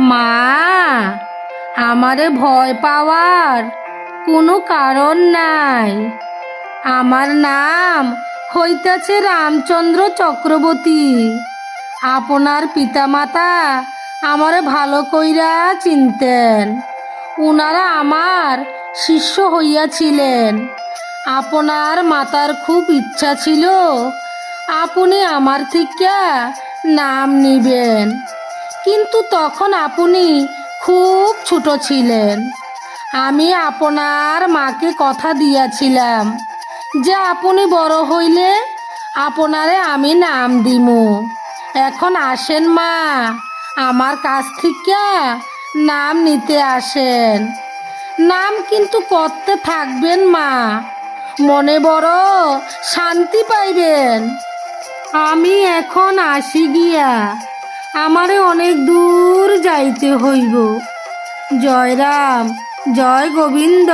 মা, আমারে ভয় পাওয়ার কোনো কারণ নাই। আমার নাম হইতাছে রামচন্দ্র চক্রবর্তী। আপনার পিতামাতা আমারে ভালো কইরা চিনতেন। উনারা আমার শিষ্য হইয়াছিলেন। আপনার মাতার খুব ইচ্ছা ছিল আপনি আমার থেকে নাম নিবেন, কিন্তু তখন আপনি খুব ছোট ছিলেন। আমি আপনার মাকে কথা দিয়াছিলাম যে আপনি বড় হইলে আপনারে আমি নাম দিমু। এখন আসেন মা, আমার কাছ থেকে নাম নিতে আসেন। নাম কিন্তু করতে থাকবেন মা, মনে বড় শান্তি পাইবেন। আমি এখন আসি গিয়া, আমারে অনেক দূর যাইতে হইব। জয় রাম, জয় গোবিন্দ।